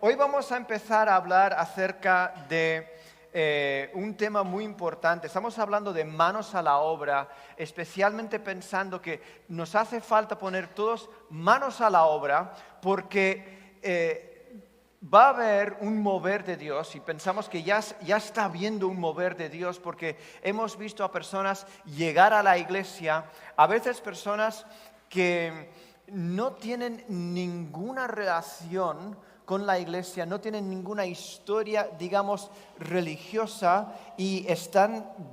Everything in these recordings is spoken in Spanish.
hoy vamos a empezar a hablar acerca de un tema muy importante. Estamos hablando de manos a la obra, especialmente pensando que nos hace falta poner todos manos a la obra porque va a haber un mover de Dios y pensamos que ya está habiendo un mover de Dios porque hemos visto a personas llegar a la iglesia, a veces personas que no tienen ninguna relación con la iglesia, no tienen ninguna historia, digamos, religiosa y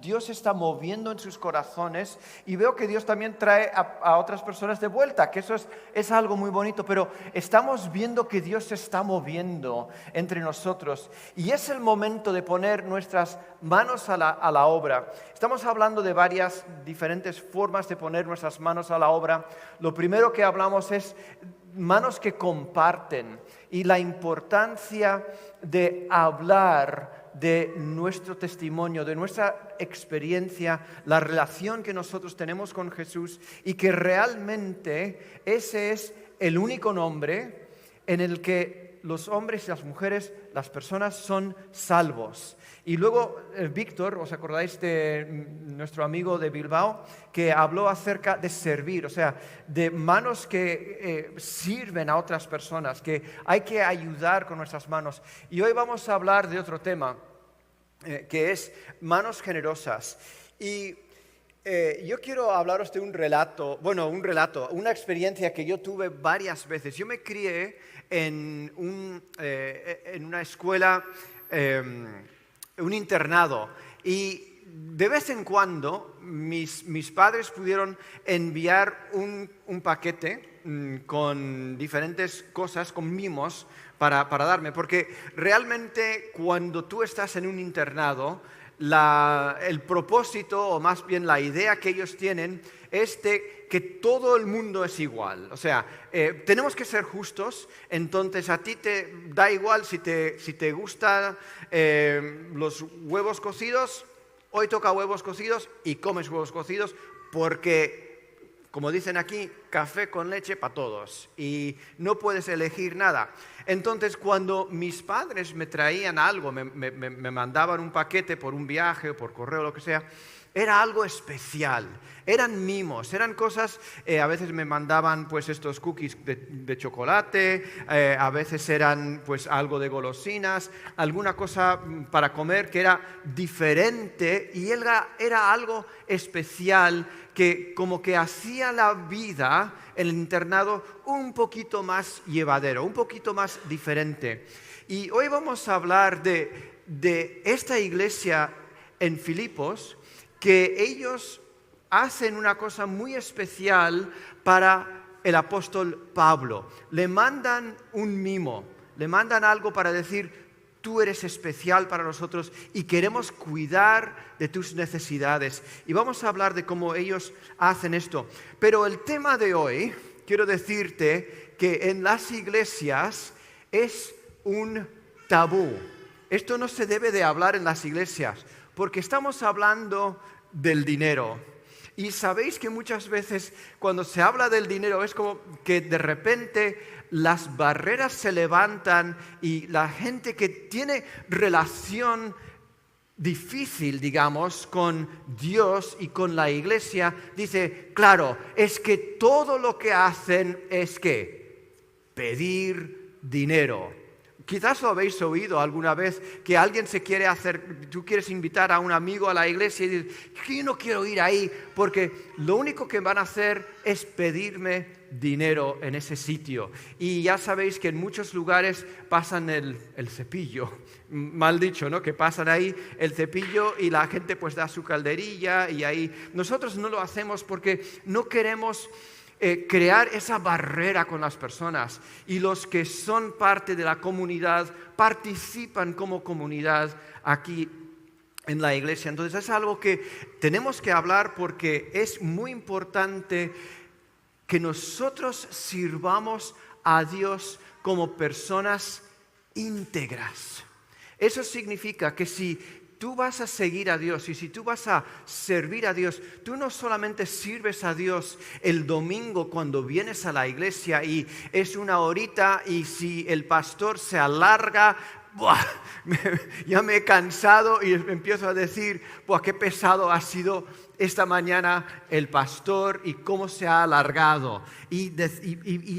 Dios está moviendo en sus corazones y veo que Dios también trae a otras personas de vuelta, que eso es algo muy bonito, pero estamos viendo que Dios se está moviendo entre nosotros y es el momento de poner nuestras manos a la obra. Estamos hablando de varias diferentes formas de poner nuestras manos a la obra. Lo primero que hablamos es manos que comparten y la importancia de hablar de nuestro testimonio, de nuestra experiencia, la relación que nosotros tenemos con Jesús y que realmente ese es el único nombre en el que los hombres y las mujeres, las personas son salvos. Y luego Víctor, ¿os acordáis de nuestro amigo de Bilbao? Que habló acerca de servir, o sea, de manos que sirven a otras personas, que hay que ayudar con nuestras manos. Y hoy vamos a hablar de otro tema, que es manos generosas. Y yo quiero hablaros de un relato, una experiencia que yo tuve varias veces. Yo me crié en una escuela, un internado, y de vez en cuando mis padres pudieron enviar un paquete con diferentes cosas, con mimos para darme, porque realmente cuando tú estás en un internado, el propósito, o más bien la idea que ellos tienen, es de que todo el mundo es igual. O sea, tenemos que ser justos, entonces a ti te da igual si te gustan los huevos cocidos, hoy toca huevos cocidos y comes huevos cocidos porque, como dicen aquí, café con leche para todos y no puedes elegir nada. Entonces, cuando mis padres me traían algo, me mandaban un paquete por un viaje o por correo o lo que sea, era algo especial, eran mimos, eran cosas, a veces me mandaban pues estos cookies de chocolate, a veces eran pues algo de golosinas, alguna cosa para comer que era diferente y era algo especial que como que hacía la vida en el internado un poquito más llevadero, un poquito más diferente. Y hoy vamos a hablar de esta iglesia en Filipos, que ellos hacen una cosa muy especial para el apóstol Pablo. Le mandan un mimo, le mandan algo para decir, tú eres especial para nosotros y queremos cuidar de tus necesidades. Y vamos a hablar de cómo ellos hacen esto. Pero el tema de hoy, quiero decirte que en las iglesias es un tabú. Esto no se debe de hablar en las iglesias, porque estamos hablando del dinero. Y sabéis que muchas veces cuando se habla del dinero es como que de repente las barreras se levantan y la gente que tiene relación difícil, digamos, con Dios y con la iglesia, dice, claro, es que todo lo que hacen es que pedir dinero. Quizás lo habéis oído alguna vez, que alguien tú quieres invitar a un amigo a la iglesia y dices, yo no quiero ir ahí porque lo único que van a hacer es pedirme dinero en ese sitio. Y ya sabéis que en muchos lugares pasan el cepillo, mal dicho, ¿no? Que pasan ahí el cepillo y la gente pues da su calderilla y ahí. Nosotros no lo hacemos porque no queremos crear esa barrera con las personas, y los que son parte de la comunidad participan como comunidad aquí en la iglesia. Entonces es algo que tenemos que hablar porque es muy importante que nosotros sirvamos a Dios como personas íntegras. Eso significa que si tú vas a seguir a Dios y si tú vas a servir a Dios, tú no solamente sirves a Dios el domingo cuando vienes a la iglesia y es una horita y si el pastor se alarga, ¡buah! Ya me he cansado y empiezo a decir, ¡buah, qué pesado ha sido esta mañana el pastor y cómo se ha alargado! Y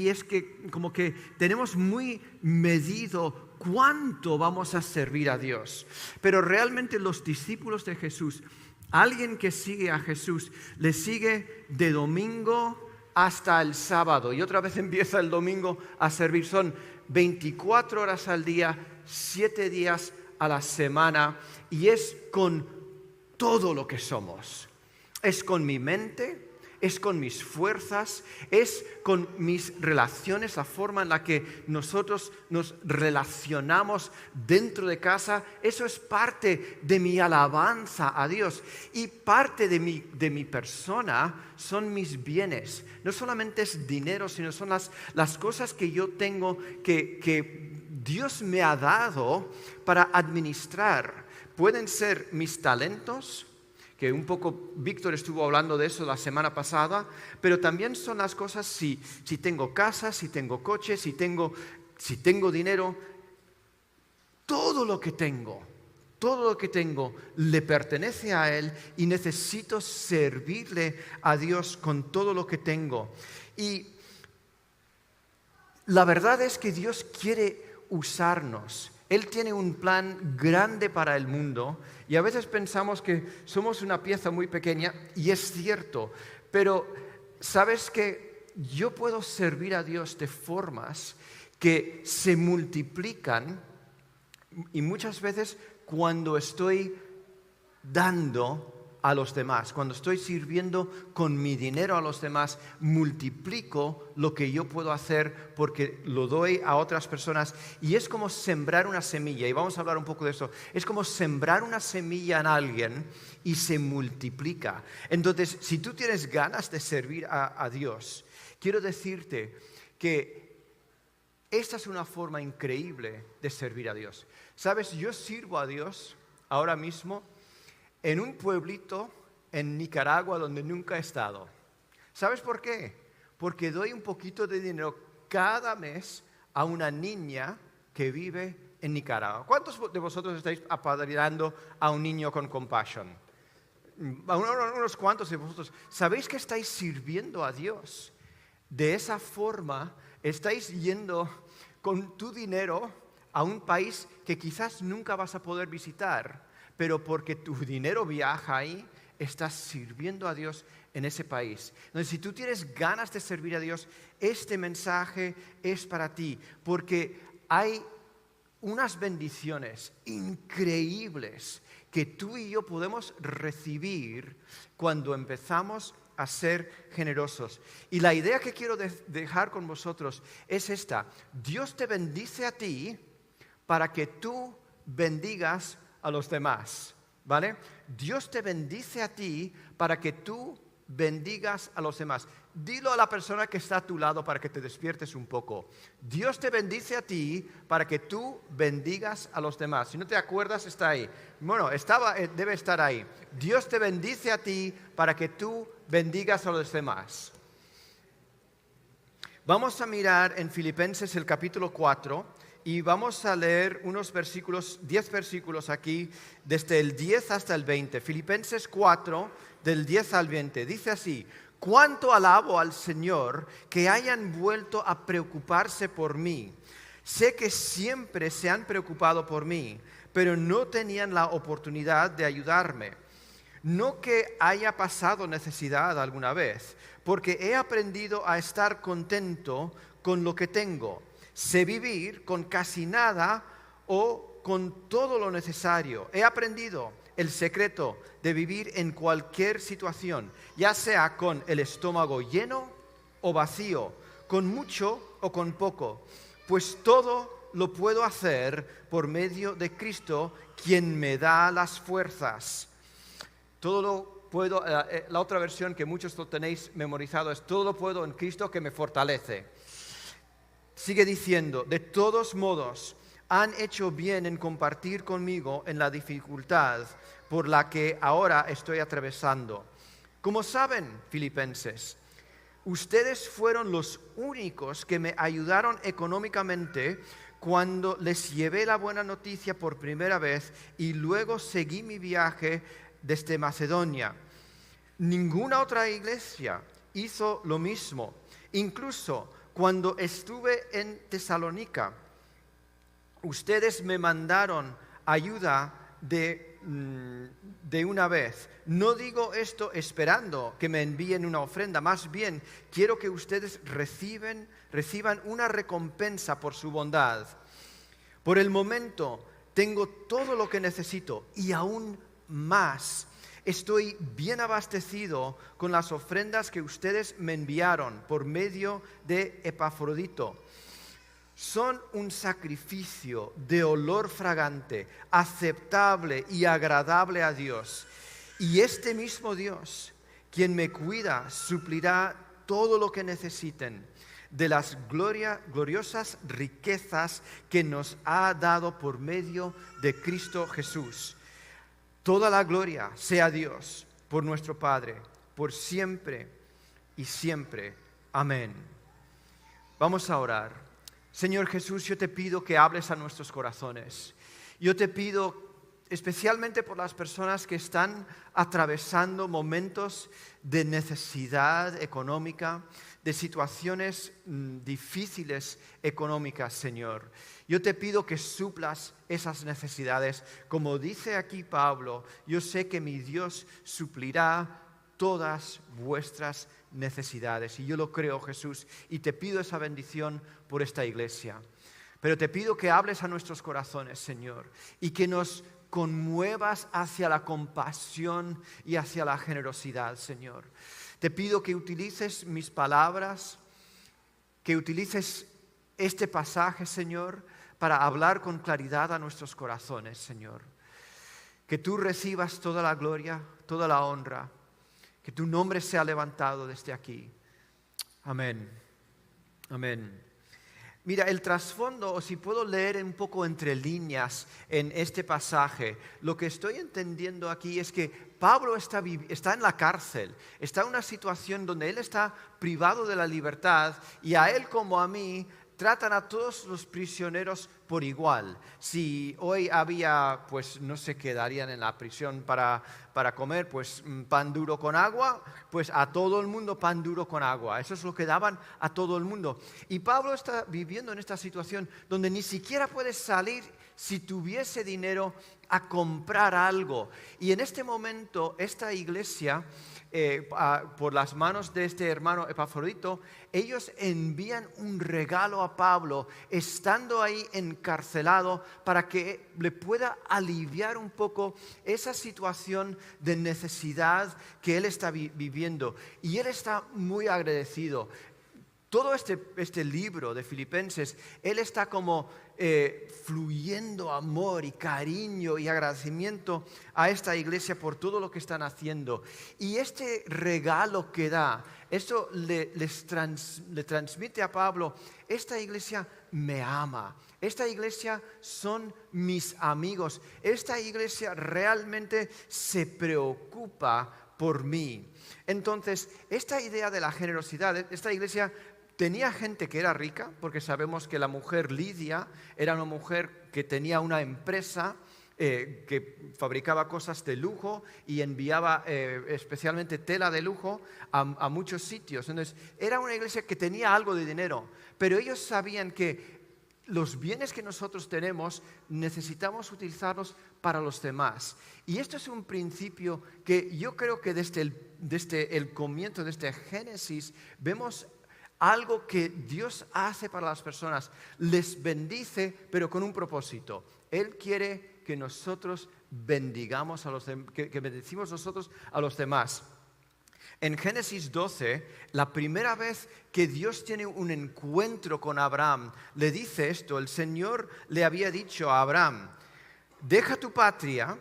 es que como que tenemos muy medido cuánto vamos a servir a Dios. Pero realmente los discípulos de Jesús, alguien que sigue a Jesús, le sigue de domingo hasta el sábado y otra vez empieza el domingo a servir. Son 24 horas al día, 7 días a la semana y es con todo lo que somos. Es con mi mente, es con mis fuerzas, es con mis relaciones, la forma en la que nosotros nos relacionamos dentro de casa. Eso es parte de mi alabanza a Dios y parte de mi persona son mis bienes. No solamente es dinero, sino son las cosas que yo tengo que Dios me ha dado para administrar. Pueden ser mis talentos, que un poco Víctor estuvo hablando de eso la semana pasada, pero también son las cosas si tengo casa, si tengo coche, si tengo dinero, todo lo que tengo le pertenece a Él y necesito servirle a Dios con todo lo que tengo. Y la verdad es que Dios quiere usarnos. Él tiene un plan grande para el mundo y a veces pensamos que somos una pieza muy pequeña y es cierto, pero ¿sabes qué? Yo puedo servir a Dios de formas que se multiplican y muchas veces cuando estoy dando a los demás, cuando estoy sirviendo con mi dinero a los demás, multiplico lo que yo puedo hacer porque lo doy a otras personas y es como sembrar una semilla, y vamos a hablar un poco de eso, es como sembrar una semilla en alguien y se multiplica. Entonces, si tú tienes ganas de servir a Dios, quiero decirte que esta es una forma increíble de servir a Dios. ¿Sabes? Yo sirvo a Dios ahora mismo en un pueblito en Nicaragua donde nunca he estado. ¿Sabes por qué? Porque doy un poquito de dinero cada mes a una niña que vive en Nicaragua. ¿Cuántos de vosotros estáis apadrinando a un niño con Compassion? Unos cuantos de vosotros. ¿Sabéis que estáis sirviendo a Dios? De esa forma estáis yendo con tu dinero a un país que quizás nunca vas a poder visitar, pero porque tu dinero viaja ahí, estás sirviendo a Dios en ese país. Entonces, si tú tienes ganas de servir a Dios, este mensaje es para ti, porque hay unas bendiciones increíbles que tú y yo podemos recibir cuando empezamos a ser generosos. Y la idea que quiero dejar con vosotros es esta: Dios te bendice a ti para que tú bendigas a los demás, ¿vale? Dios te bendice a ti para que tú bendigas a los demás. Dilo a la persona que está a tu lado para que te despiertes un poco. Dios te bendice a ti para que tú bendigas a los demás. Si no te acuerdas, está ahí. Bueno, debe estar ahí. Dios te bendice a ti para que tú bendigas a los demás. Vamos a mirar en Filipenses el capítulo 4. Y vamos a leer unos versículos, 10 versículos aquí, desde el 10 hasta el 20. Filipenses 4, del 10 al 20. Dice así: cuánto alabo al Señor que hayan vuelto a preocuparse por mí. Sé que siempre se han preocupado por mí, pero no tenían la oportunidad de ayudarme. No que haya pasado necesidad alguna vez, porque he aprendido a estar contento con lo que tengo. Sé vivir con casi nada o con todo lo necesario. He aprendido el secreto de vivir en cualquier situación, ya sea con el estómago lleno o vacío, con mucho o con poco, pues todo lo puedo hacer por medio de Cristo, quien me da las fuerzas. Todo lo puedo, la otra versión que muchos lo tenéis memorizado es: todo lo puedo en Cristo que me fortalece. Sigue diciendo: de todos modos, han hecho bien en compartir conmigo en la dificultad por la que ahora estoy atravesando. Como saben, filipenses, ustedes fueron los únicos que me ayudaron económicamente cuando les llevé la buena noticia por primera vez y luego seguí mi viaje desde Macedonia. Ninguna otra iglesia hizo lo mismo. Incluso cuando estuve en Tesalónica, ustedes me mandaron ayuda de una vez. No digo esto esperando que me envíen una ofrenda, más bien quiero que ustedes reciban una recompensa por su bondad. Por el momento tengo todo lo que necesito y aún más. Estoy bien abastecido con las ofrendas que ustedes me enviaron por medio de Epafrodito. Son un sacrificio de olor fragante, aceptable y agradable a Dios. Y este mismo Dios, quien me cuida, suplirá todo lo que necesiten de las gloriosas riquezas que nos ha dado por medio de Cristo Jesús. Toda la gloria sea a Dios, por nuestro Padre, por siempre y siempre. Amén. Vamos a orar. Señor Jesús, yo te pido que hables a nuestros corazones. Yo te pido especialmente por las personas que están atravesando momentos de necesidad económica, de situaciones difíciles económicas, Señor. Yo te pido que suplas esas necesidades. Como dice aquí Pablo, yo sé que mi Dios suplirá todas vuestras necesidades. Y yo lo creo, Jesús, y te pido esa bendición por esta iglesia. Pero te pido que hables a nuestros corazones, Señor, y que nos conmuevas hacia la compasión y hacia la generosidad, Señor. Te pido que utilices mis palabras, que utilices este pasaje, Señor, para hablar con claridad a nuestros corazones, Señor. Que tú recibas toda la gloria, toda la honra, que tu nombre sea levantado desde aquí. Amén. Amén. Mira, el trasfondo, o si puedo leer un poco entre líneas en este pasaje, lo que estoy entendiendo aquí es que Pablo está en la cárcel, está en una situación donde él está privado de la libertad y a él como a mí tratan a todos los prisioneros por igual. Si hoy había, pues no se quedarían en la prisión para comer, pues pan duro con agua, pues a todo el mundo pan duro con agua. Eso es lo que daban a todo el mundo. Y Pablo está viviendo en esta situación donde ni siquiera puede salir si tuviese dinero a comprar algo. Y en este momento esta iglesia, por las manos de este hermano Epafrodito, ellos envían un regalo a Pablo estando ahí encarcelado para que le pueda aliviar un poco esa situación de necesidad que él está viviendo. Y él está muy agradecido. Todo este libro de Filipenses, él está como fluyendo amor y cariño y agradecimiento a esta iglesia por todo lo que están haciendo. Y este regalo que da, eso le transmite a Pablo: esta iglesia me ama, esta iglesia son mis amigos, esta iglesia realmente se preocupa por mí. Entonces, esta idea de la generosidad, esta iglesia tenía gente que era rica, porque sabemos que la mujer Lidia era una mujer que tenía una empresa que fabricaba cosas de lujo y enviaba especialmente tela de lujo a muchos sitios. Entonces, era una iglesia que tenía algo de dinero, pero ellos sabían que los bienes que nosotros tenemos necesitamos utilizarlos para los demás. Y esto es un principio que yo creo que desde el comienzo, desde Génesis, vemos algo que Dios hace para las personas. Les bendice, pero con un propósito. Él quiere que nosotros bendigamos que bendecimos nosotros a los demás. En Génesis 12, la primera vez que Dios tiene un encuentro con Abraham, le dice esto: el Señor le había dicho a Abraham: deja tu patria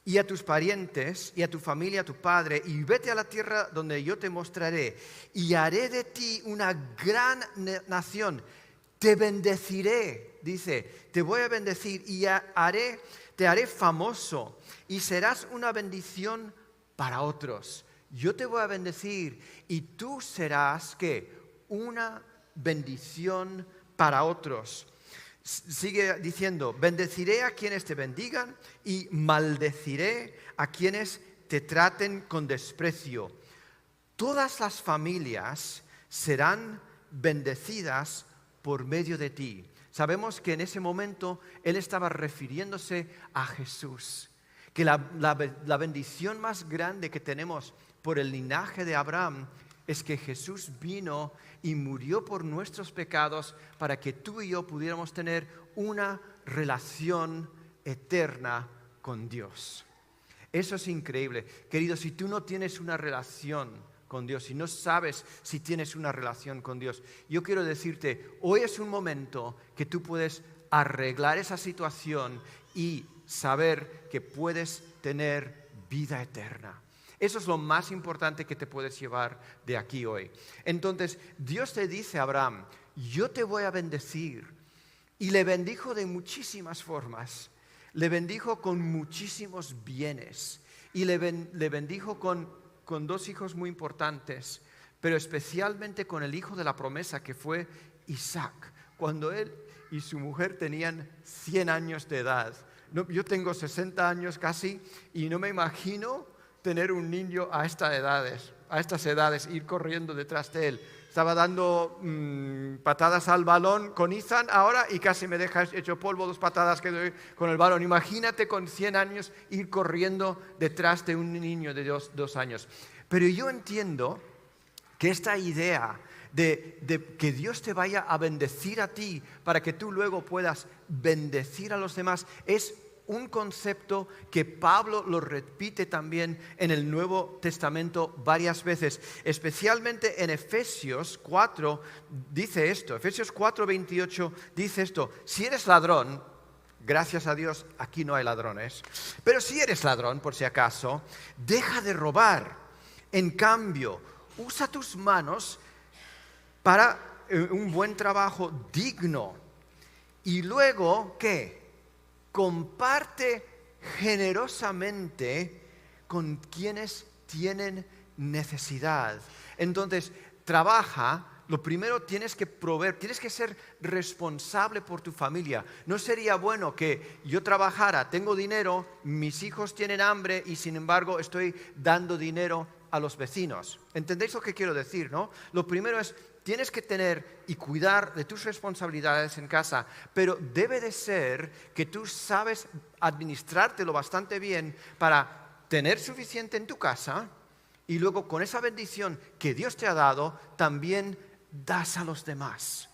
y a tus parientes y a tu familia, a tu padre, y vete a la tierra donde yo te mostraré, y haré de ti una gran nación. te bendeciré, dice, te voy a bendecir y te haré famoso y serás una bendición para otros. Yo te voy a bendecir y tú serás, ¿qué? Una bendición para otros. Sigue diciendo, bendeciré a quienes te bendigan y maldeciré a quienes te traten con desprecio. Todas las familias serán bendecidas por medio de ti. Sabemos que en ese momento él estaba refiriéndose a Jesús, que la bendición más grande que tenemos por el linaje de Abraham es que Jesús vino y murió por nuestros pecados para que tú y yo pudiéramos tener una relación eterna con Dios. Eso es increíble. Querido, si tú no tienes una relación con Dios, si no sabes si tienes una relación con Dios, yo quiero decirte, hoy es un momento que tú puedes arreglar esa situación y saber que puedes tener vida eterna. Eso es lo más importante que te puedes llevar de aquí hoy. Entonces, Dios te dice a Abraham, yo te voy a bendecir. Y le bendijo de muchísimas formas. Le bendijo con muchísimos bienes. Y le bendijo con dos hijos muy importantes, pero especialmente con el hijo de la promesa que fue Isaac, cuando él y su mujer tenían 100 años de edad. Yo tengo 60 años casi y no me imagino tener un niño a estas edades, ir corriendo detrás de él. Estaba dando patadas al balón con Ethan ahora y casi me deja hecho polvo 2 patadas que doy con el balón. Imagínate con 100 años ir corriendo detrás de un niño de 2 años. Pero yo entiendo que esta idea de que Dios te vaya a bendecir a ti para que tú luego puedas bendecir a los demás es un concepto que Pablo lo repite también en el Nuevo Testamento varias veces, especialmente en Efesios 4 dice esto, Efesios 4:28 dice esto, si eres ladrón, gracias a Dios aquí no hay ladrones, pero si eres ladrón por si acaso, deja de robar, en cambio, usa tus manos para un buen trabajo digno y luego, ¿qué? Comparte generosamente con quienes tienen necesidad. Entonces, trabaja. Lo primero tienes que proveer, tienes que ser responsable por tu familia. No sería bueno que yo trabajara, tengo dinero, mis hijos tienen hambre y sin embargo estoy dando dinero a los vecinos. ¿Entendéis lo que quiero decir, no? Lo primero es, tienes que tener y cuidar de tus responsabilidades en casa, pero debe de ser que tú sabes administrártelo bastante bien para tener suficiente en tu casa y luego con esa bendición que Dios te ha dado, también das a los demás.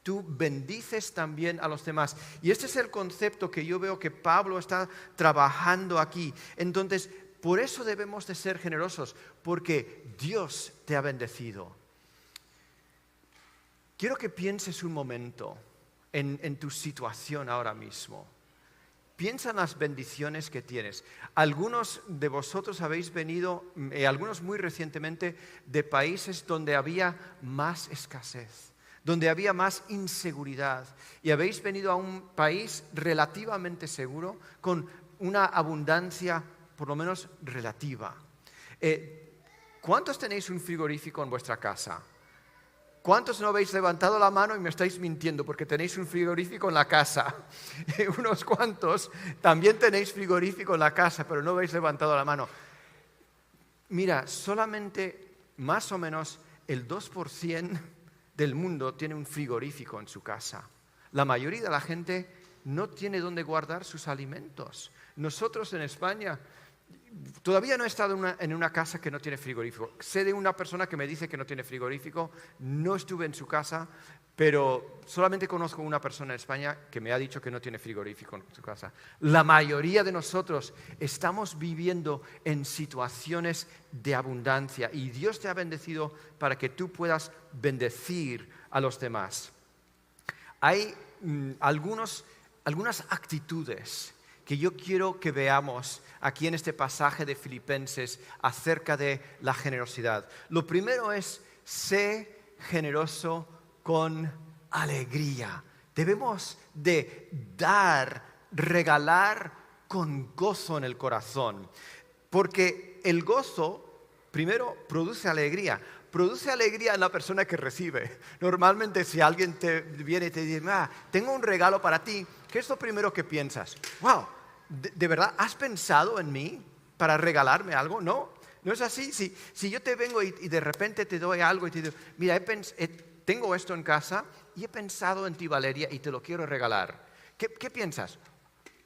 Tú bendices también a los demás. Y este es el concepto que yo veo que Pablo está trabajando aquí. Entonces, por eso debemos de ser generosos, porque Dios te ha bendecido. Quiero que pienses un momento en tu situación ahora mismo. Piensa en las bendiciones que tienes. Algunos de vosotros habéis venido, algunos muy recientemente, de países donde había más escasez, donde había más inseguridad. Y habéis venido a un país relativamente seguro, con una abundancia por lo menos relativa. ¿Cuántos tenéis un frigorífico en vuestra casa? ¿Cuántos no habéis levantado la mano y me estáis mintiendo porque tenéis un frigorífico en la casa? Unos cuantos también tenéis frigorífico en la casa, pero no habéis levantado la mano. Mira, solamente más o menos el 2% del mundo tiene un frigorífico en su casa. La mayoría de la gente no tiene dónde guardar sus alimentos. Nosotros en España, todavía no he estado en una casa que no tiene frigorífico. Sé de una persona que me dice que no tiene frigorífico. No estuve en su casa, pero solamente conozco una persona en España que me ha dicho que no tiene frigorífico en su casa. La mayoría de nosotros estamos viviendo en situaciones de abundancia y Dios te ha bendecido para que tú puedas bendecir a los demás. Hay algunas actitudes que yo quiero que veamos aquí en este pasaje de Filipenses acerca de la generosidad. Lo primero es, sé generoso con alegría. Debemos de dar, regalar con gozo en el corazón. Porque el gozo, primero, produce alegría. Produce alegría en la persona que recibe. Normalmente si alguien te viene y te dice, tengo un regalo para ti, ¿qué es lo primero que piensas? ¡Wow! ¿De verdad has pensado en mí para regalarme algo? No, no es así. Si yo te vengo y de repente te doy algo y te digo, mira, tengo esto en casa y he pensado en ti, Valeria, y te lo quiero regalar. ¿Qué piensas?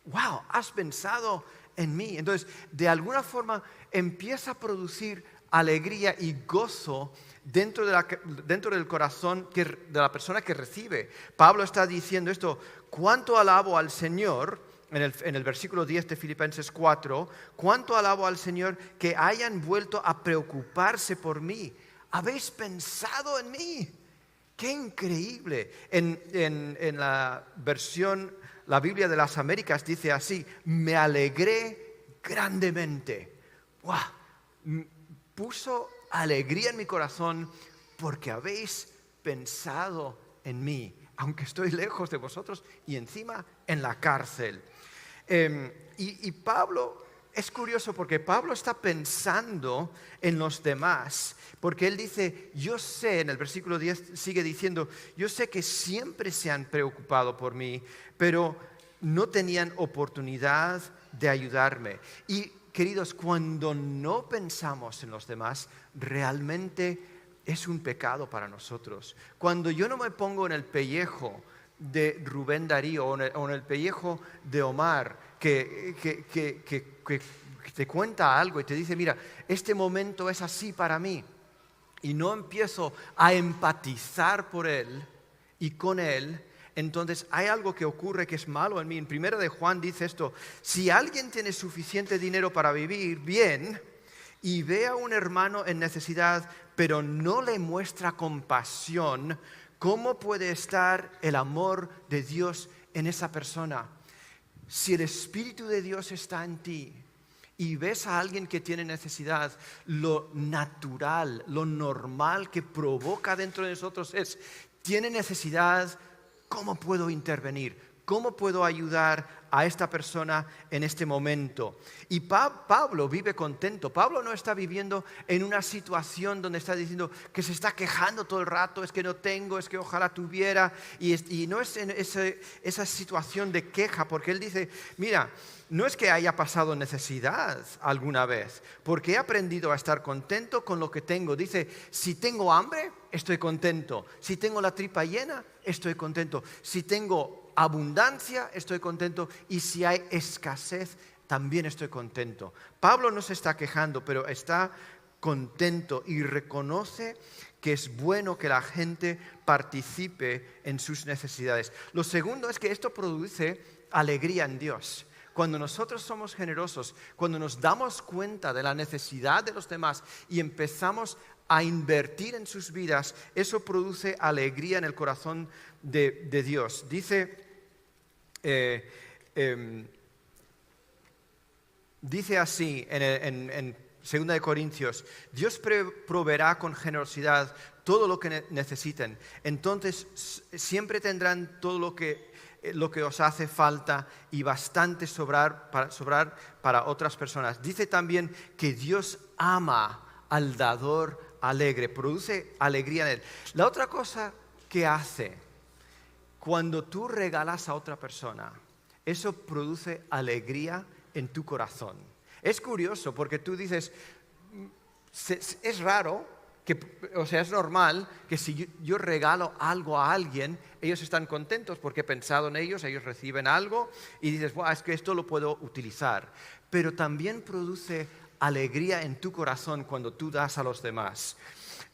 ¡Wow! Has pensado en mí. Entonces, de alguna forma empieza a producir alegría y gozo dentro del corazón de la persona que recibe. Pablo está diciendo esto: cuánto alabo al Señor, en el versículo 10 de Filipenses 4, cuánto alabo al Señor que hayan vuelto a preocuparse por mí. ¿Habéis pensado en mí? ¡Qué increíble! En la versión, la Biblia de las Américas dice así: me alegré grandemente. ¡Wow! Puso alegría en mi corazón porque habéis pensado en mí, aunque estoy lejos de vosotros y encima en la cárcel. Y Pablo, es curioso porque Pablo está pensando en los demás, porque él dice, yo sé, en el versículo 10 sigue diciendo, yo sé que siempre se han preocupado por mí, pero no tenían oportunidad de ayudarme. Y queridos, cuando no pensamos en los demás, realmente es un pecado para nosotros. Cuando yo no me pongo en el pellejo de Rubén Darío o en el pellejo de Omar, que te cuenta algo y te dice, mira, este momento es así para mí, y no empiezo a empatizar por él y con él, entonces hay algo que ocurre que es malo en mí. En 1 de Juan dice esto: si alguien tiene suficiente dinero para vivir bien y ve a un hermano en necesidad, pero no le muestra compasión, ¿cómo puede estar el amor de Dios en esa persona? Si el Espíritu de Dios está en ti y ves a alguien que tiene necesidad, lo natural, lo normal que provoca dentro de nosotros es, tiene necesidad, ¿cómo puedo intervenir? ¿Cómo puedo ayudar a esta persona en este momento? Y Pablo vive contento. Pablo no está viviendo en una situación donde está diciendo que se está quejando todo el rato, es que no tengo, es que ojalá tuviera. Y no es en esa situación de queja, porque él dice, mira, no es que haya pasado necesidad alguna vez, porque he aprendido a estar contento con lo que tengo. Dice, si tengo hambre, estoy contento. Si tengo la tripa llena, estoy contento. Si tengo abundancia, estoy contento. Y si hay escasez, también estoy contento. Pablo no se está quejando, pero está contento y reconoce que es bueno que la gente participe en sus necesidades. Lo segundo es que esto produce alegría en Dios. Cuando nosotros somos generosos, cuando nos damos cuenta de la necesidad de los demás y empezamos a invertir en sus vidas, eso produce alegría en el corazón de Dios. Dice así en 2 de Corintios, Dios proveerá con generosidad todo lo que necesiten. Entonces siempre tendrán todo lo que os hace falta y bastante sobrar para otras personas. Dice también que Dios ama al dador alegre, produce alegría en él. La otra cosa que hace cuando tú regalas a otra persona, eso produce alegría en tu corazón. Es curioso porque tú dices, es raro, es normal que si yo regalo algo a alguien, ellos están contentos porque he pensado en ellos, ellos reciben algo y dices, es que esto lo puedo utilizar. Pero también produce alegría en tu corazón cuando tú das a los demás.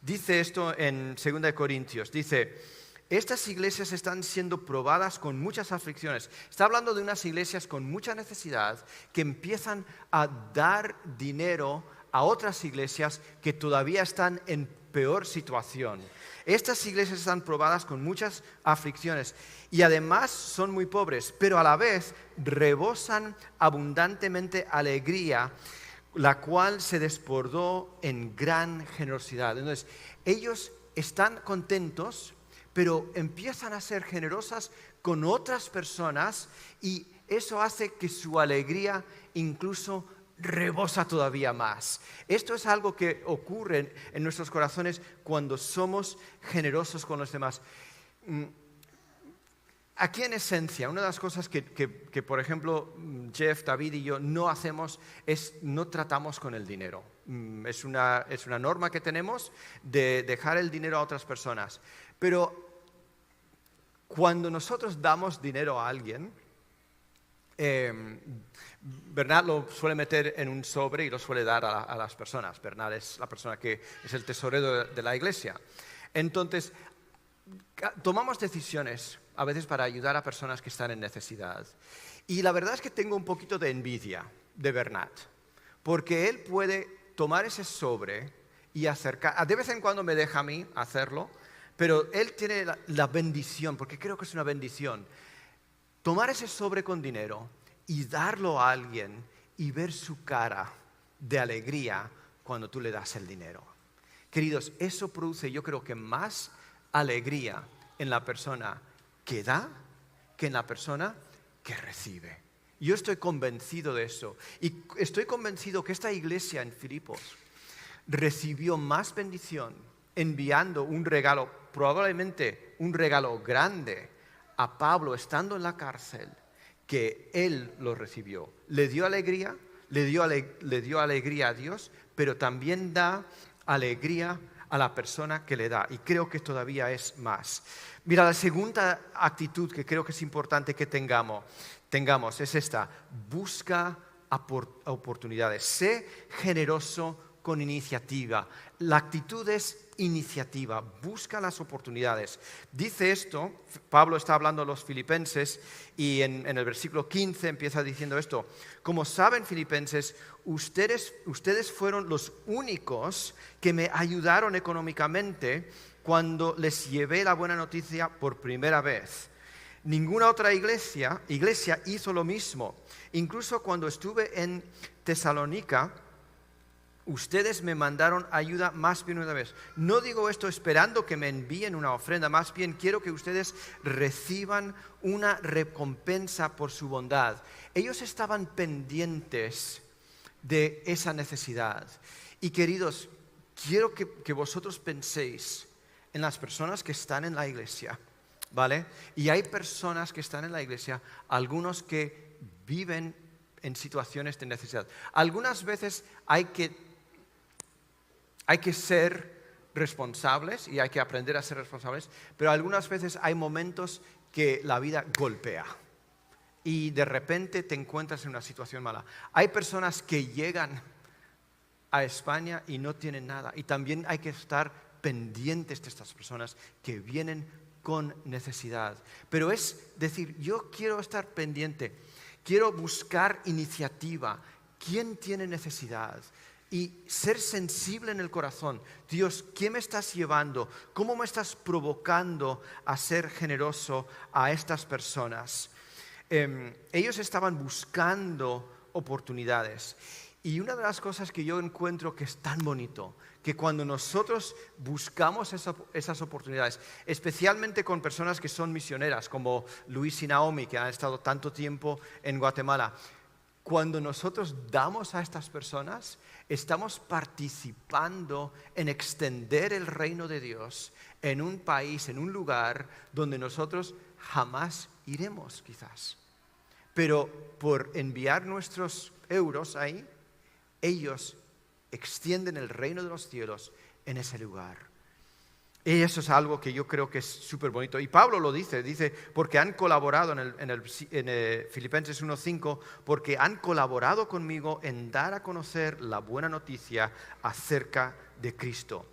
Dice esto en 2 de Corintios, dice, estas iglesias están siendo probadas con muchas aflicciones. Está hablando de unas iglesias con mucha necesidad que empiezan a dar dinero a otras iglesias que todavía están en peor situación. Estas iglesias están probadas con muchas aflicciones y además son muy pobres, pero a la vez rebosan abundantemente alegría, la cual se desbordó en gran generosidad. Entonces, ellos están contentos, pero empiezan a ser generosas con otras personas y eso hace que su alegría incluso rebosa todavía más. Esto es algo que ocurre en nuestros corazones cuando somos generosos con los demás. Aquí en esencia, una de las cosas que por ejemplo, Jeff, David y yo no hacemos es no tratamos con el dinero. Es una norma que tenemos de dejar el dinero a otras personas. Pero cuando nosotros damos dinero a alguien, Bernard lo suele meter en un sobre y lo suele dar a las personas. Bernard es la persona que es el tesorero de la iglesia. Entonces, tomamos decisiones a veces para ayudar a personas que están en necesidad. Y la verdad es que tengo un poquito de envidia de Bernard, porque él puede tomar ese sobre y acercar. De vez en cuando me deja a mí hacerlo, pero él tiene la bendición, porque creo que es una bendición, tomar ese sobre con dinero y darlo a alguien y ver su cara de alegría cuando tú le das el dinero. Queridos, eso produce, yo creo que más alegría en la persona que da que en la persona que recibe. Yo estoy convencido de eso. Y estoy convencido que esta iglesia en Filipos recibió más bendición enviando un regalo, probablemente un regalo grande, a Pablo estando en la cárcel, que él lo recibió. Le dio alegría, le dio alegría a Dios, pero también da alegría a la persona que le da. Y creo que todavía es más. Mira, la segunda actitud que creo que es importante que tengamos es esta: busca oportunidades, sé generoso con iniciativa. La actitud es iniciativa, busca las oportunidades. Dice esto, Pablo está hablando a los filipenses y en el versículo 15 empieza diciendo esto: como saben, filipenses, ustedes fueron los únicos que me ayudaron económicamente cuando les llevé la buena noticia por primera vez. Ninguna otra iglesia hizo lo mismo. Incluso cuando estuve en Tesalónica, ustedes me mandaron ayuda más bien una vez. No digo esto esperando que me envíen una ofrenda, más bien quiero que ustedes reciban una recompensa por su bondad. Ellos estaban pendientes de esa necesidad. Y queridos, quiero que vosotros penséis en las personas que están en la iglesia, ¿vale? Y hay personas que están en la iglesia, algunos que viven en situaciones de necesidad. Algunas veces hay que ser responsables y hay que aprender a ser responsables, pero algunas veces hay momentos que la vida golpea y de repente te encuentras en una situación mala. Hay personas que llegan a España y no tienen nada, y también hay que estar pendientes de estas personas que vienen con necesidad. Pero es decir, yo quiero estar pendiente, quiero buscar iniciativa. ¿Quién tiene necesidad? Y ser sensible en el corazón. Dios, ¿qué me estás llevando? ¿Cómo me estás provocando a ser generoso a estas personas? Ellos estaban buscando oportunidades. Y una de las cosas que yo encuentro que es tan bonito, que cuando nosotros buscamos esas oportunidades, especialmente con personas que son misioneras, como Luis y Naomi, que han estado tanto tiempo en Guatemala, cuando nosotros damos a estas personas, estamos participando en extender el reino de Dios en un país, en un lugar donde nosotros jamás iremos, quizás. Pero por enviar nuestros euros ahí, ellos extienden el reino de los cielos en ese lugar. Y eso es algo que yo creo que es súper bonito. Y Pablo lo dice, porque han colaborado en Filipenses 1:5, porque han colaborado conmigo en dar a conocer la buena noticia acerca de Cristo.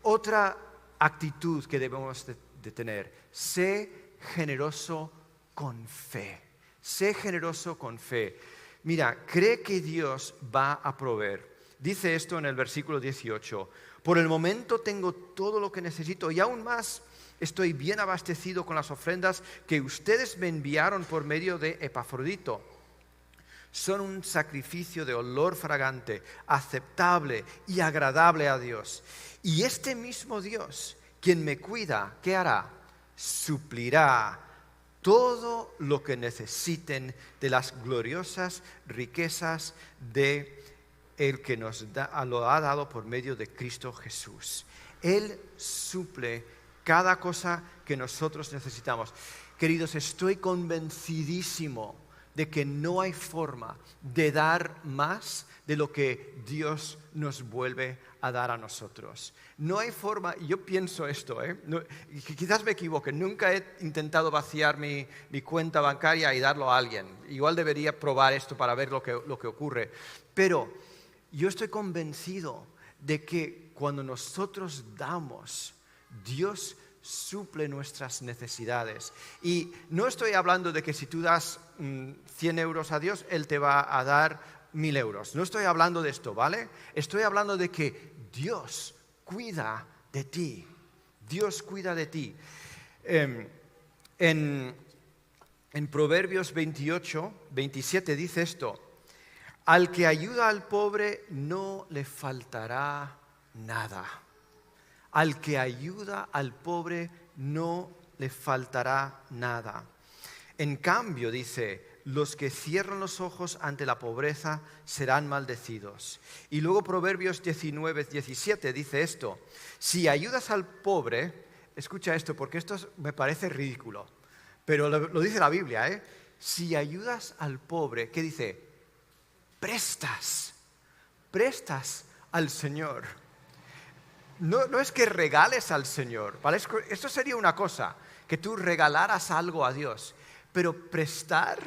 Otra actitud que debemos de tener: sé generoso con fe. Sé generoso con fe. Mira, cree que Dios va a proveer. Dice esto en el versículo 18. Por el momento tengo todo lo que necesito y aún más estoy bien abastecido con las ofrendas que ustedes me enviaron por medio de Epafrodito. Son un sacrificio de olor fragante, aceptable y agradable a Dios. Y este mismo Dios Quien me cuida, ¿qué hará? Suplirá todo lo que necesiten de las gloriosas riquezas de el que lo ha dado por medio de Cristo Jesús. Él suple cada cosa que nosotros necesitamos. Queridos, estoy convencidísimo de que no hay forma de dar más de lo que Dios nos vuelve a dar a nosotros. No hay forma, y yo pienso esto, quizás me equivoque, nunca he intentado vaciar mi cuenta bancaria y darlo a alguien. Igual debería probar esto para ver lo que ocurre. Pero yo estoy convencido de que cuando nosotros damos, Dios suple nuestras necesidades. Y no estoy hablando de que si tú das 100 euros a Dios, Él te va a dar 1000 euros. No estoy hablando de esto, ¿vale? Estoy hablando de que Dios cuida de ti. Dios cuida de ti. En Proverbios 28, 27 dice esto: al que ayuda al pobre no le faltará nada. Al que ayuda al pobre no le faltará nada. En cambio, dice, los que cierran los ojos ante la pobreza serán maldecidos. Y luego Proverbios 19, 17 dice esto: si ayudas al pobre, escucha esto porque esto me parece ridículo, pero lo dice la Biblia, si ayudas al pobre, ¿qué dice? Prestas al Señor. No es que regales al Señor, ¿vale? Esto sería una cosa, que tú regalaras algo a Dios, pero prestar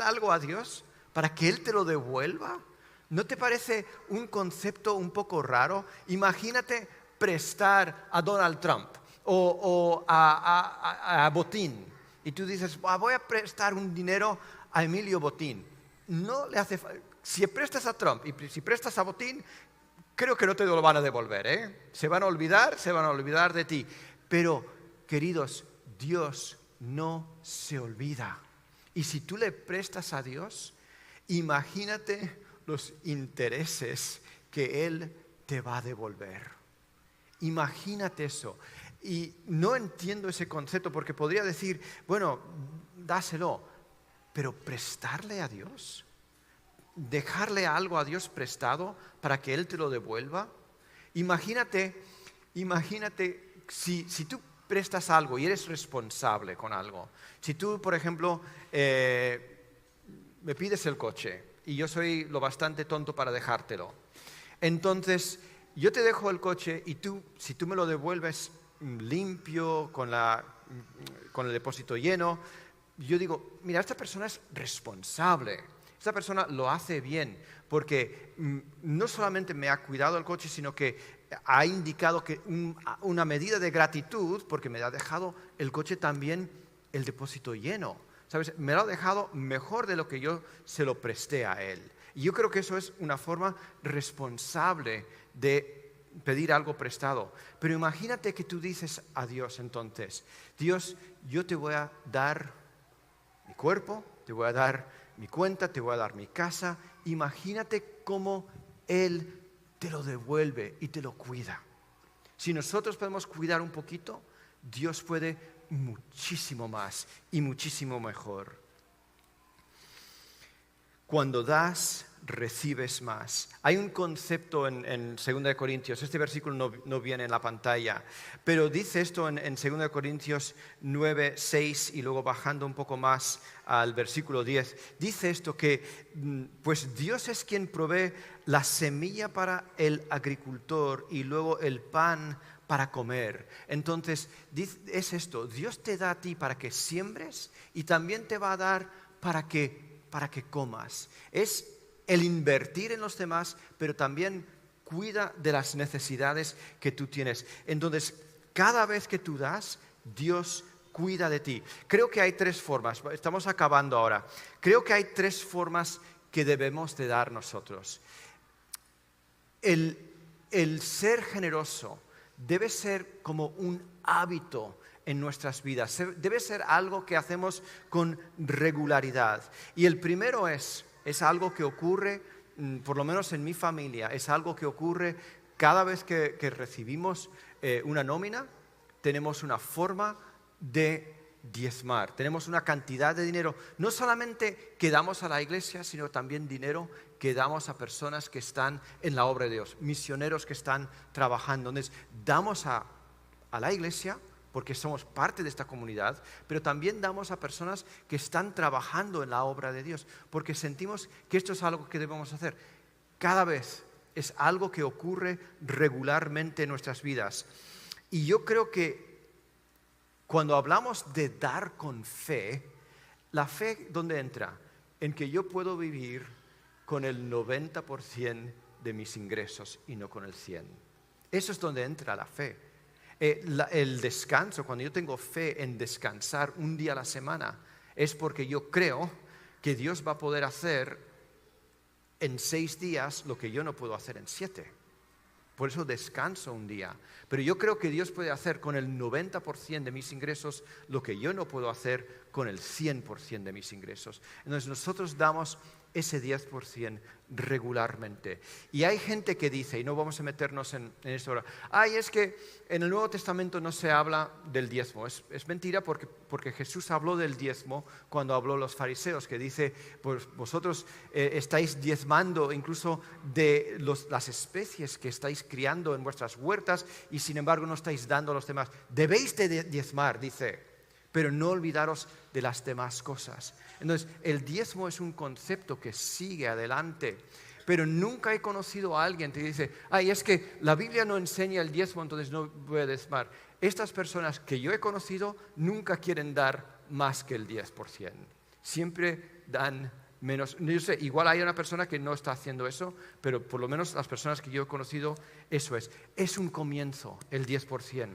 algo a Dios para que Él te lo devuelva, ¿no te parece un concepto un poco raro? Imagínate prestar a Donald Trump o a Botín, y tú dices, voy a prestar un dinero a Emilio Botín. No le hace falta. Si prestas a Trump y si prestas a Botín, creo que no te lo van a devolver, Se van a olvidar de ti. Pero, queridos, Dios no se olvida. Y si tú le prestas a Dios, imagínate los intereses que Él te va a devolver. Imagínate eso. Y no entiendo ese concepto porque podría decir, bueno, dáselo, pero prestarle a Dios, dejarle algo a Dios prestado para que Él te lo devuelva. Imagínate si tú prestas algo y eres responsable con algo. Si tú, por ejemplo, me pides el coche y yo soy lo bastante tonto para dejártelo. Entonces, yo te dejo el coche y si tú me lo devuelves limpio, con el depósito lleno, yo digo, mira, esta persona es responsable. Esta persona lo hace bien porque no solamente me ha cuidado el coche, sino que ha indicado que una medida de gratitud porque me ha dejado el coche también el depósito lleno. ¿Sabes? Me lo ha dejado mejor de lo que yo se lo presté a él. Y yo creo que eso es una forma responsable de pedir algo prestado. Pero imagínate que tú dices a Dios entonces, Dios, yo te voy a dar mi cuerpo, te voy a dar mi cuenta, te voy a dar mi casa. Imagínate cómo Él te lo devuelve y te lo cuida. Si nosotros podemos cuidar un poquito, Dios puede muchísimo más y muchísimo mejor. Cuando das, recibes más. Hay un concepto en 2 Corintios, este versículo no viene en la pantalla, pero dice esto en 2 Corintios 9, 6 y luego bajando un poco más al versículo 10. Dice esto que pues Dios es quien provee la semilla para el agricultor y luego el pan para comer. Entonces es esto, Dios te da a ti para que siembres y también te va a dar para que comas. Es el invertir en los demás, pero también cuida de las necesidades que tú tienes. Entonces, cada vez que tú das, Dios cuida de ti. Creo que hay tres formas, estamos acabando ahora. Creo que hay tres formas que debemos de dar nosotros. El ser generoso debe ser como un hábito en nuestras vidas. Debe ser algo que hacemos con regularidad. Y el primero es algo que ocurre, por lo menos en mi familia, es algo que ocurre cada vez que recibimos una nómina, tenemos una forma de diezmar, tenemos una cantidad de dinero, no solamente que damos a la iglesia, sino también dinero que damos a personas que están en la obra de Dios, misioneros que están trabajando. Entonces, damos a la iglesia porque somos parte de esta comunidad, pero también damos a personas que están trabajando en la obra de Dios, porque sentimos que esto es algo que debemos hacer. Cada vez es algo que ocurre regularmente en nuestras vidas. Y yo creo que cuando hablamos de dar con fe, la fe, ¿dónde entra? En que yo puedo vivir con el 90% de mis ingresos y no con el 100%. Eso es donde entra la fe. El descanso, cuando yo tengo fe en descansar un día a la semana, es porque yo creo que Dios va a poder hacer en 6 días lo que yo no puedo hacer en 7. Por eso descanso un día. Pero yo creo que Dios puede hacer con el 90% de mis ingresos lo que yo no puedo hacer con el 100% de mis ingresos. Entonces nosotros damos ese 10% regularmente. Y hay gente que dice, y no vamos a meternos en esto ahora, es que en el Nuevo Testamento no se habla del diezmo. Es mentira porque Jesús habló del diezmo cuando habló a los fariseos, que dice, pues vosotros estáis diezmando incluso de las especies que estáis criando en vuestras huertas y sin embargo no estáis dando a los demás. Debéis de diezmar, dice, pero no olvidaros de las demás cosas. Entonces, el diezmo es un concepto que sigue adelante, pero nunca he conocido a alguien que dice, es que la Biblia no enseña el diezmo, entonces no voy a diezmar. Estas personas que yo he conocido nunca quieren dar más que el 10%. Siempre dan menos. Yo sé, igual hay una persona que no está haciendo eso, pero por lo menos las personas que yo he conocido, eso es. Es un comienzo, el 10%.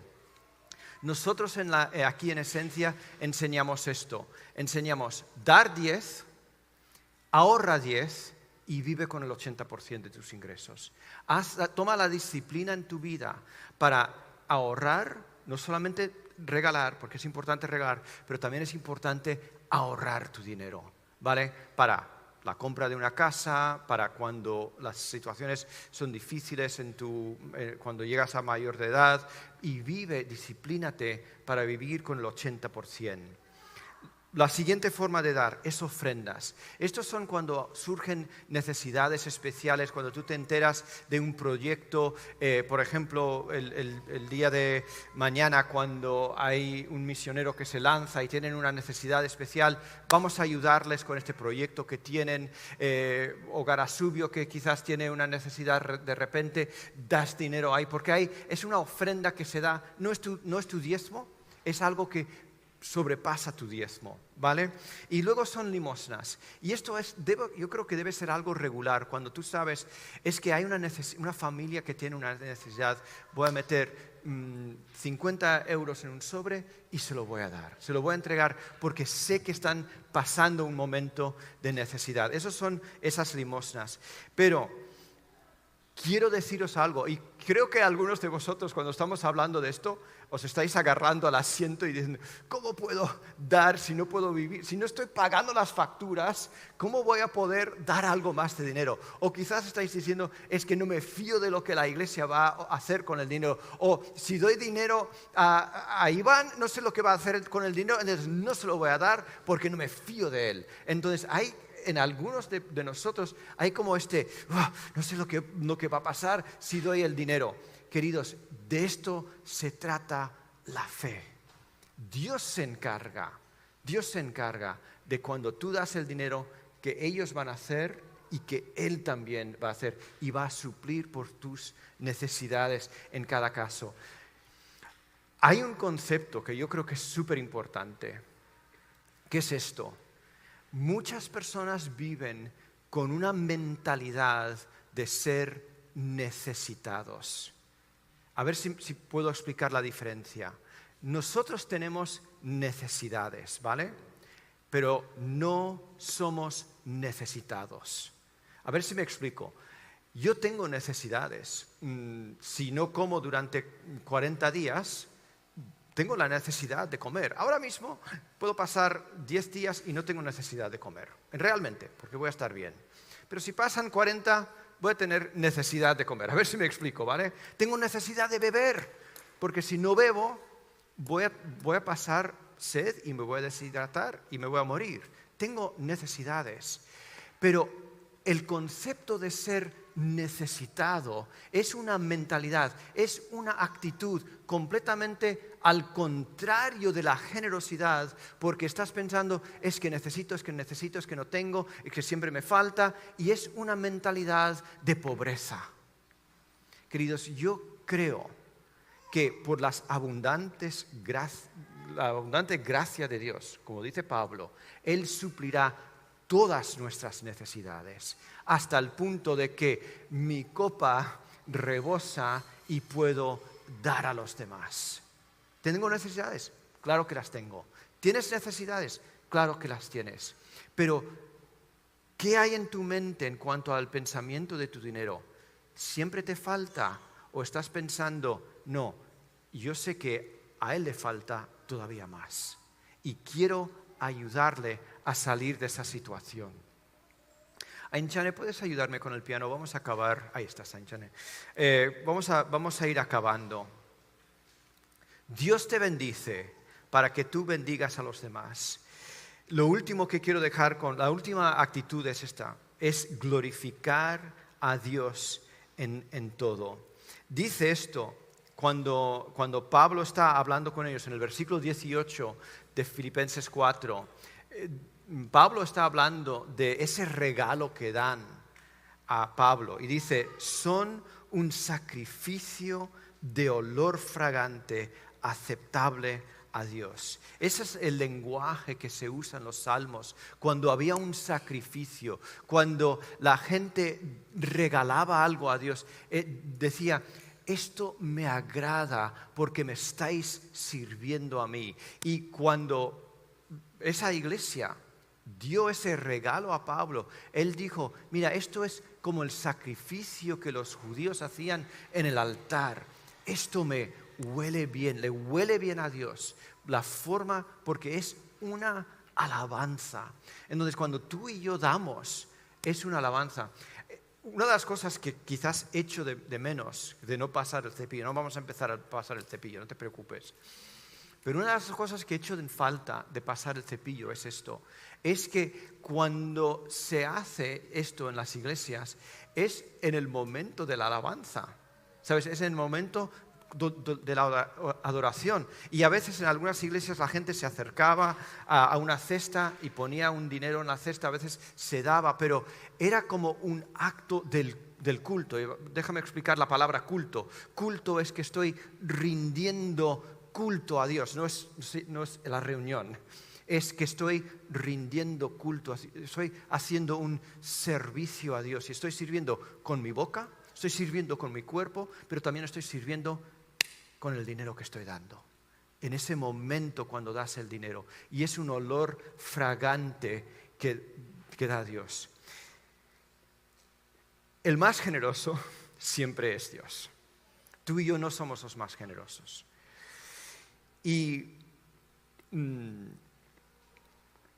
Nosotros aquí en Esencia enseñamos esto. Enseñamos dar 10, ahorra 10 y vive con el 80% de tus ingresos. Toma la disciplina en tu vida para ahorrar, no solamente regalar, porque es importante regalar, pero también es importante ahorrar tu dinero, ¿vale? Para la compra de una casa, para cuando las situaciones son difíciles cuando llegas a mayor de edad, y disciplínate para vivir con el 80%. La siguiente forma de dar es ofrendas. Estos son cuando surgen necesidades especiales, cuando tú te enteras de un proyecto, por ejemplo, el día de mañana cuando hay un misionero que se lanza y tienen una necesidad especial, vamos a ayudarles con este proyecto que tienen. Hogar Asubio, que quizás tiene una necesidad de repente, das dinero ahí, porque es una ofrenda que se da, no es tu diezmo, es algo que sobrepasa tu diezmo, ¿vale? Y luego son limosnas. Y esto yo creo que debe ser algo regular. Cuando tú sabes, es que hay una familia que tiene una necesidad, voy a meter 50 euros en un sobre y se lo voy a dar. Se lo voy a entregar porque sé que están pasando un momento de necesidad. Esas son esas limosnas. Pero quiero deciros algo, y creo que algunos de vosotros cuando estamos hablando de esto, os estáis agarrando al asiento y diciendo, ¿cómo puedo dar si no puedo vivir? Si no estoy pagando las facturas, ¿cómo voy a poder dar algo más de dinero? O quizás estáis diciendo, es que no me fío de lo que la iglesia va a hacer con el dinero. O si doy dinero a Iván, no sé lo que va a hacer con el dinero, entonces no se lo voy a dar porque no me fío de él. Entonces en algunos de nosotros hay como no sé lo que va a pasar si doy el dinero. Queridos, de esto se trata la fe. Dios se encarga de cuando tú das el dinero que ellos van a hacer y que Él también va a hacer y va a suplir por tus necesidades en cada caso. Hay un concepto que yo creo que es súper importante. ¿Qué es esto? Muchas personas viven con una mentalidad de ser necesitados. A ver si puedo explicar la diferencia. Nosotros tenemos necesidades, ¿vale? Pero no somos necesitados. A ver si me explico. Yo tengo necesidades. Si no como durante 40 días, tengo la necesidad de comer. Ahora mismo puedo pasar 10 días y no tengo necesidad de comer. Realmente, porque voy a estar bien. Pero si pasan 40, voy a tener necesidad de comer. A ver si me explico, ¿vale? Tengo necesidad de beber. porque si no bebo, voy a pasar sed y me voy a deshidratar y me voy a morir. Tengo necesidades. Pero el concepto de ser necesitado es una mentalidad, es una actitud completamente al contrario de la generosidad, porque estás pensando, es que necesito, es que no tengo, es que siempre me falta, y es una mentalidad de pobreza. Queridos, yo creo que por la abundante gracia de Dios, como dice Pablo, Él suplirá todas nuestras necesidades, hasta el punto de que mi copa rebosa y puedo dar a los demás. ¿Tengo necesidades? Claro que las tengo. ¿Tienes necesidades? Claro que las tienes. Pero, ¿qué hay en tu mente en cuanto al pensamiento de tu dinero? ¿Siempre te falta? ¿O estás pensando, no, yo sé que a él le falta todavía más y quiero ayudarle a salir de esa situación? Ainchane, ¿puedes ayudarme con el piano? Vamos a acabar. Ahí estás, Ainchane. Vamos a ir acabando. Dios te bendice para que tú bendigas a los demás. Lo último que quiero dejar la última actitud es esta, es glorificar a Dios en todo. Dice esto cuando Pablo está hablando con ellos en el versículo 18 de Filipenses 4. Pablo está hablando de ese regalo que dan a Pablo y dice, son un sacrificio de olor fragante, aceptable a Dios. Ese es el lenguaje que se usa en los salmos, cuando había un sacrificio, cuando la gente regalaba algo a Dios, decía, esto me agrada porque me estáis sirviendo a mí. Y cuando esa iglesia dio ese regalo a Pablo, él dijo, mira, esto es como el sacrificio que los judíos hacían en el altar. Esto me huele bien, le huele bien a Dios. La forma, porque es una alabanza. Entonces, cuando tú y yo damos, es una alabanza. Una de las cosas que quizás echo de menos, de no pasar el cepillo, no vamos a empezar a pasar el cepillo, no te preocupes. Pero una de las cosas que echo en falta de pasar el cepillo es esto. Es que cuando se hace esto en las iglesias, es en el momento de la alabanza. ¿Sabes? Es en el momento de la adoración. Y a veces en algunas iglesias la gente se acercaba a una cesta y ponía un dinero en la cesta, a veces se daba, pero era como un acto del culto. Y déjame explicar la palabra culto. Culto es que estoy rindiendo culto a Dios, no es la reunión. Es que estoy rindiendo culto, estoy haciendo un servicio a Dios y estoy sirviendo con mi boca, estoy sirviendo con mi cuerpo, pero también estoy sirviendo con el dinero que estoy dando. En ese momento cuando das el dinero. Y es un olor fragante que da Dios. El más generoso siempre es Dios. Tú y yo no somos los más generosos. Y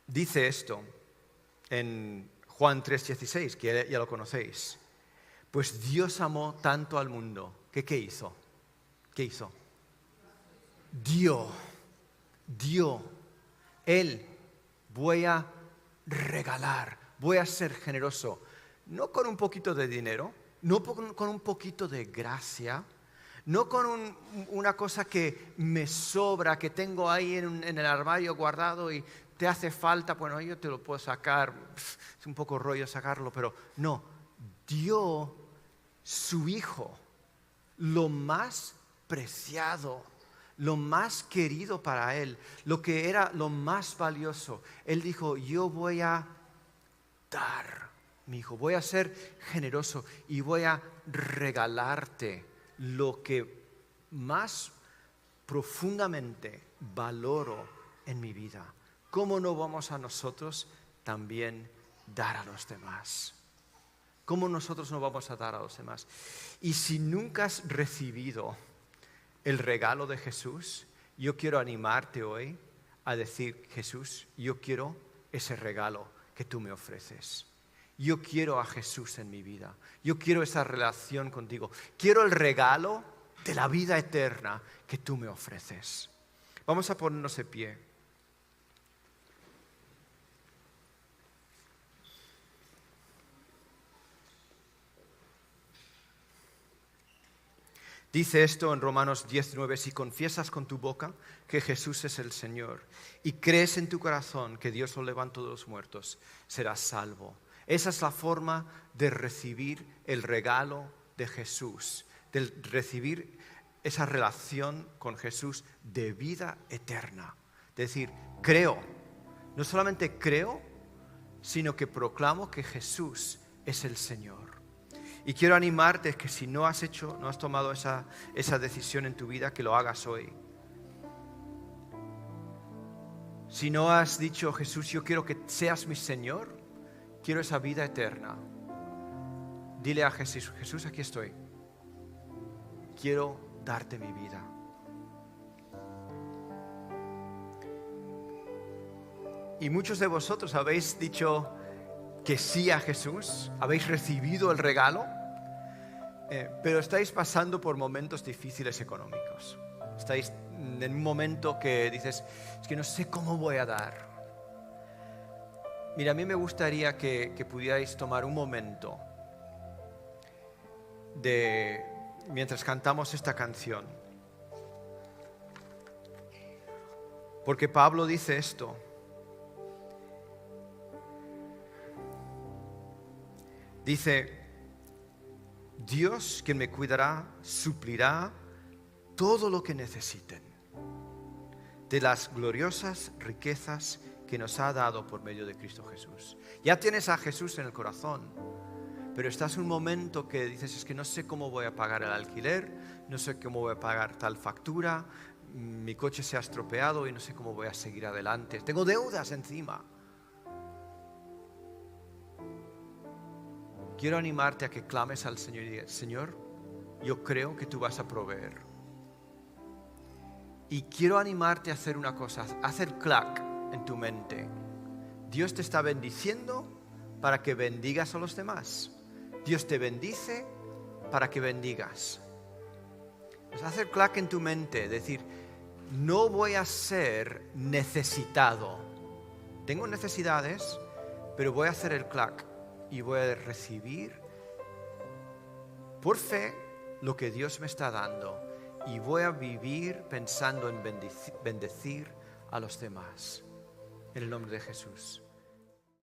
dice esto en Juan 3:16, que ya lo conocéis. Pues Dios amó tanto al mundo, que ¿qué hizo? ¿Qué hizo? Dio. Él, voy a regalar, voy a ser generoso. No con un poquito de dinero, no con un poquito de gracia, no con una cosa que me sobra, que tengo ahí en el armario guardado y te hace falta, bueno, yo te lo puedo sacar, es un poco rollo sacarlo, pero no, dio su Hijo, lo más preciado, lo más querido para Él, lo que era lo más valioso. Él dijo, yo voy a dar, mi hijo, voy a ser generoso y voy a regalarte lo que más profundamente valoro en mi vida. ¿Cómo no vamos a nosotros también dar a los demás? ¿Cómo nosotros no vamos a dar a los demás? Y si nunca has recibido el regalo de Jesús, yo quiero animarte hoy a decir, Jesús, yo quiero ese regalo que tú me ofreces. Yo quiero a Jesús en mi vida. Yo quiero esa relación contigo. Quiero el regalo de la vida eterna que tú me ofreces. Vamos a ponernos de pie. Dice esto en Romanos 19, si confiesas con tu boca que Jesús es el Señor y crees en tu corazón que Dios lo levantó de los muertos, serás salvo. Esa es la forma de recibir el regalo de Jesús, de recibir esa relación con Jesús de vida eterna. Es decir, creo, no solamente creo, sino que proclamo que Jesús es el Señor. Y quiero animarte que si no has tomado esa decisión en tu vida, que lo hagas hoy. Si no has dicho, Jesús, yo quiero que seas mi Señor, quiero esa vida eterna. Dile a Jesús, Jesús, aquí estoy. Quiero darte mi vida. Y muchos de vosotros habéis dicho que sí a Jesús, habéis recibido el regalo, pero estáis pasando por momentos difíciles económicos. Estáis en un momento que dices, es que no sé cómo voy a dar. Mira, a mí me gustaría que pudierais tomar un momento mientras cantamos esta canción. Porque Pablo dice esto. Dice, Dios quien me cuidará, suplirá todo lo que necesiten de las gloriosas riquezas que nos ha dado por medio de Cristo Jesús. Ya tienes a Jesús en el corazón, pero estás en un momento que dices, es que no sé cómo voy a pagar el alquiler, no sé cómo voy a pagar tal factura, mi coche se ha estropeado y no sé cómo voy a seguir adelante, tengo deudas encima. Quiero animarte a que clames al Señor y digas, Señor, yo creo que tú vas a proveer. Y quiero animarte a hacer una cosa, a hacer clac en tu mente. Dios te está bendiciendo para que bendigas a los demás. Dios te bendice para que bendigas. Es hacer clac en tu mente, decir, no voy a ser necesitado. Tengo necesidades, pero voy a hacer el clac. Y voy a recibir por fe lo que Dios me está dando. Y voy a vivir pensando en bendecir a los demás. En el nombre de Jesús.